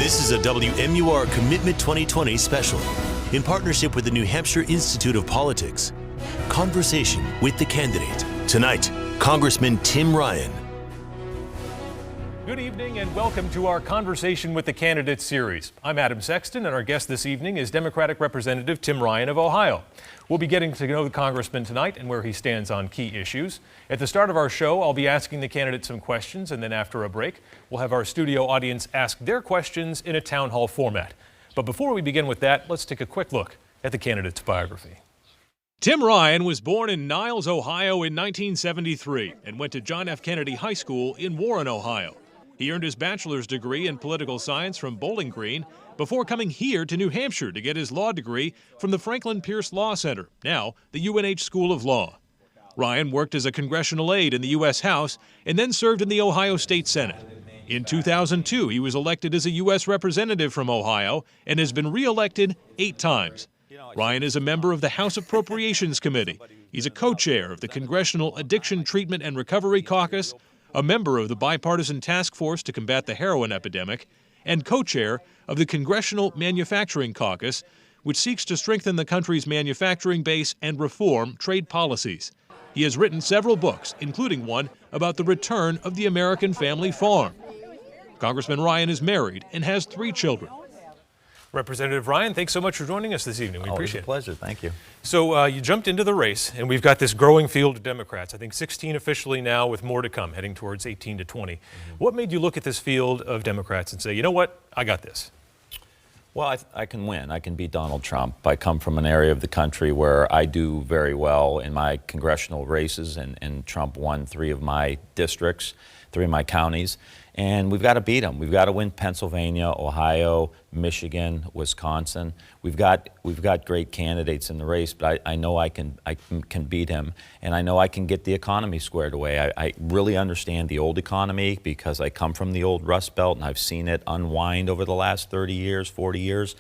This is a WMUR Commitment 2020 special in partnership with the New Hampshire Institute of Politics. Conversation with the candidate. Tonight, Congressman Tim Ryan. Good evening and welcome to our Conversation with the Candidate series. I'm Adam Sexton and our guest this evening is Democratic Representative Tim Ryan of Ohio. We'll be getting to know the congressman tonight and where he stands on key issues. At the start of our show, I'll be asking the candidate some questions, and then after a break, we'll have our studio audience ask their questions in a town hall format. But before we begin with that, let's take a quick look at the candidate's biography. Tim Ryan was born in Niles, Ohio in 1973 and went to John F. Kennedy High School in Warren, Ohio. He earned his bachelor's degree in political science from Bowling Green before coming here to New Hampshire to get his law degree from the Franklin Pierce Law Center, now the UNH School of Law. Ryan worked as a congressional aide in the U.S. House and then served in the Ohio State Senate. In 2002, he was elected as a U.S. representative from Ohio and has been re-elected 8 times. Ryan is a member of the House Appropriations Committee. He's a co-chair of the Congressional Addiction Treatment and Recovery Caucus, a member of the Bipartisan Task Force to Combat the Heroin Epidemic, and co-chair of the Congressional Manufacturing Caucus, which seeks to strengthen the country's manufacturing base and reform trade policies. He has written several books, including one about the return of the American family farm. Congressman Ryan is married and has 3 children. Representative Ryan, thanks so much for joining us this evening. We appreciate it. It's a pleasure. Thank you. So you jumped into the race, and we've got this growing field of Democrats. I think 16 officially now, with more to come, heading towards 18 to 20. What made you look at this field of Democrats and say, you know what, I got this? Well, I can win. I can beat Donald Trump. I come from an area of the country where I do very well in my congressional races, and Trump won 3 of my districts, 3 of my counties. And we've got to beat him. We've got to win Pennsylvania, Ohio, Michigan, Wisconsin. We've got great candidates in the race, but I know I can beat him, and I know I can get the economy squared away. I really understand the old economy because I come from the old Rust Belt, and I've seen it unwind over the last 30 years, 40 years.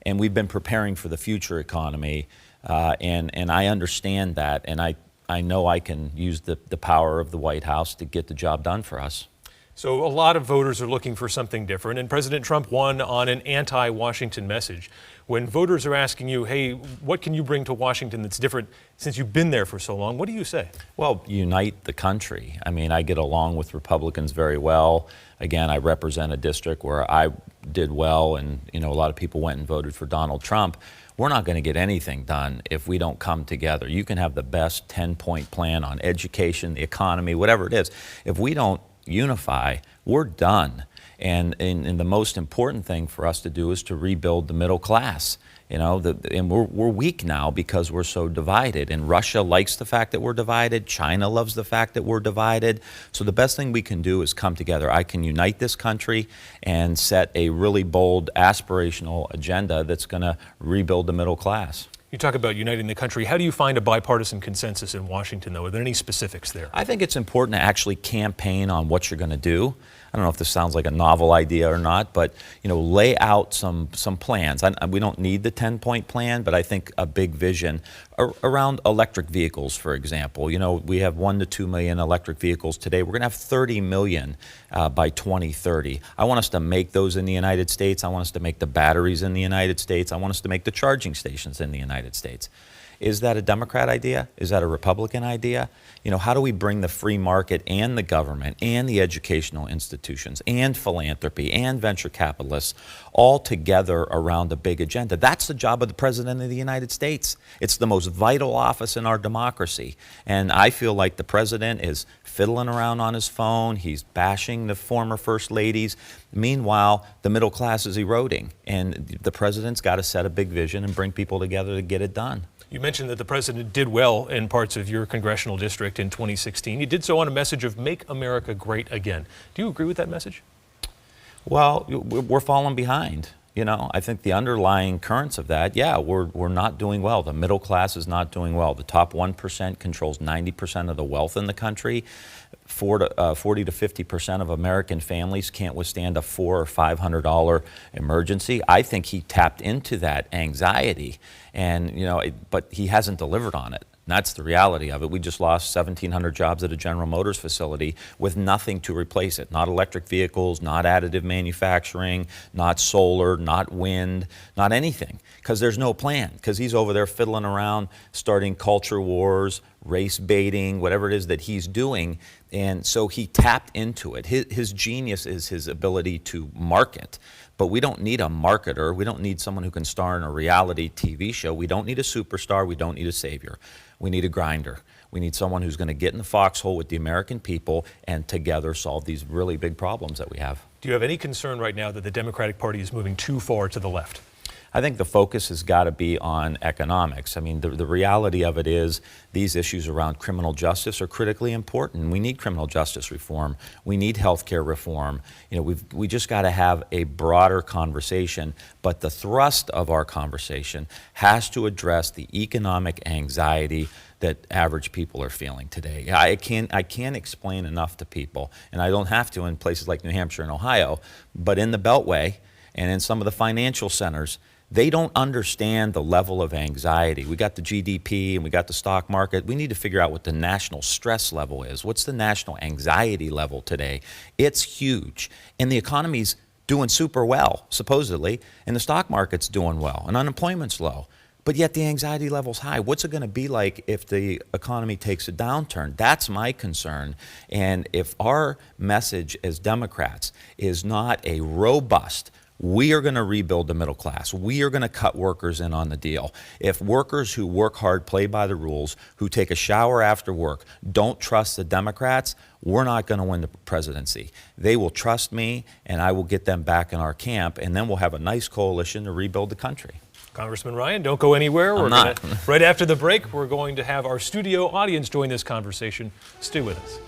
And we've been preparing for the future economy, and I understand that, and I know I can use the power of the White House to get the job done for us. So a lot of voters are looking for something different, and President Trump won on an anti-Washington message. When voters are asking you, hey, what can you bring to Washington that's different since you've been there for so long, what do you say? Well, unite the country. I mean, I get along with Republicans very well. Again, I represent a district where I did well, and a lot of people went and voted for Donald Trump. We're not going to get anything done if we don't come together. You can have the best 10-point plan on education, the economy, whatever it is. If we don't unify, we're done. And the most important thing for us to do is to rebuild the middle class. And we're weak now because we're so divided. And Russia likes the fact that we're divided. China loves the fact that we're divided. So the best thing we can do is come together. I can unite this country and set a really bold, aspirational agenda that's going to rebuild the middle class. You talk about uniting the country. How do you find a bipartisan consensus in Washington, though? Are there any specifics there? I think it's important to actually campaign on what you're going to do. I don't know if this sounds like a novel idea or not, but lay out some plans. We don't need the 10-point plan, but I think a big vision around electric vehicles, for example. We have 1 to 2 million electric vehicles today. We're going to have 30 million by 2030. I want us to make those in the United States. I want us to make the batteries in the United States. I want us to make the charging stations in the United States. Is that a Democrat idea? Is that a Republican idea? How do we bring the free market and the government and the educational institutions and philanthropy and venture capitalists all together around a big agenda? That's the job of the President of the United States. It's the most vital office in our democracy. And I feel like the President is fiddling around on his phone. He's bashing the former First Ladies. Meanwhile, the middle class is eroding. And the President's got to set a big vision and bring people together to get it done. You mentioned that the president did well in parts of your congressional district in 2016. He did so on a message of Make America Great Again. Do you agree with that message? Well, we're falling behind. I think the underlying currents of that, we're not doing well. The middle class is not doing well. The top 1% controls 90% of the wealth in the country. 40 to 50% of American families can't withstand a $400 or $500 emergency. I think he tapped into that anxiety, and but he hasn't delivered on it. And that's the reality of it. We just lost 1,700 jobs at a General Motors facility with nothing to replace it. Not electric vehicles, not additive manufacturing, not solar, not wind, not anything. Because there's no plan. Because he's over there fiddling around, starting culture wars, race baiting, whatever it is that he's doing. And so he tapped into it. His genius is his ability to market. But we don't need a marketer. We don't need someone who can star in a reality TV show. We don't need a superstar. We don't need a savior. We need a grinder. We need someone who's going to get in the foxhole with the American people and together solve these really big problems that we have. Do you have any concern right now that the Democratic Party is moving too far to the left? I think the focus has got to be on economics. I mean, the reality of it is these issues around criminal justice are critically important. We need criminal justice reform. We need health care reform. You know, we just got to have a broader conversation, but the thrust of our conversation has to address the economic anxiety that average people are feeling today. I can't explain enough to people, and I don't have to in places like New Hampshire and Ohio, but in the Beltway and in some of the financial centers, they don't understand the level of anxiety. We got the GDP and we got the stock market. We need to figure out what the national stress level is. What's the national anxiety level today? It's huge. And the economy's doing super well, supposedly, and the stock market's doing well, and unemployment's low. But yet the anxiety level's high. What's it going to be like if the economy takes a downturn? That's my concern. And if our message as Democrats is not a robust, we are going to rebuild the middle class. We are going to cut workers in on the deal. If workers who work hard, play by the rules, who take a shower after work, don't trust the Democrats, we're not going to win the presidency. They will trust me, and I will get them back in our camp, and then we'll have a nice coalition to rebuild the country. Congressman Ryan, don't go anywhere. Right after the break, we're going to have our studio audience join this conversation. Stay with us.